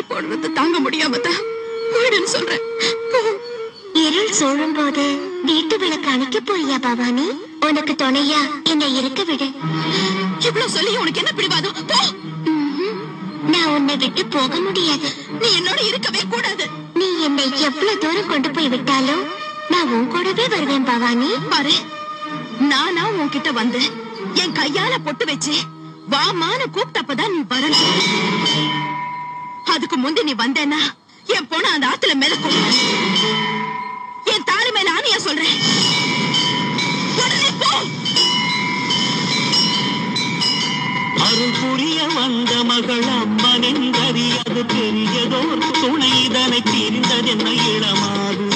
போடுறது தாங்க முடியாம தான் வீடுன்னு சொல்றேன். இருள் சூழும் போது வீட்டு விளக்கு அணைக்க போறியா பவானி? உனக்கு துணையா என்னை இருக்க விடு. இவ்வளவு சொல்லி உனக்கு என்ன பிடிவாதம்? போ. நான் உன்னை விட்டு போக முடியாது. நீ என்னோட இருக்கவே கூடாது. நீ என்னை எவ்வளவு தூரம் கொண்டு போய் விட்டாலும் நான் உன் கூடவே வருவேன் பவானி. பாரு, நானா உன்கிட்ட வந்து என் கையால பொட்டு வச்சு வாமான கூப்பிட்டப்பதான் நீ வரணும். அதுக்கு முந்தி நீ வந்தேன்னா என் பொண்ணு அந்த ஆத்துல மிதக்கும். என் தாலி மேல ஆணையா சொல்றேன். உடனே போ. அருள் புரிய வந்த மகள் அம்மனின் கரியது பெரியதோர் துணை இதனை பிரிந்ததென்ன இளமாது.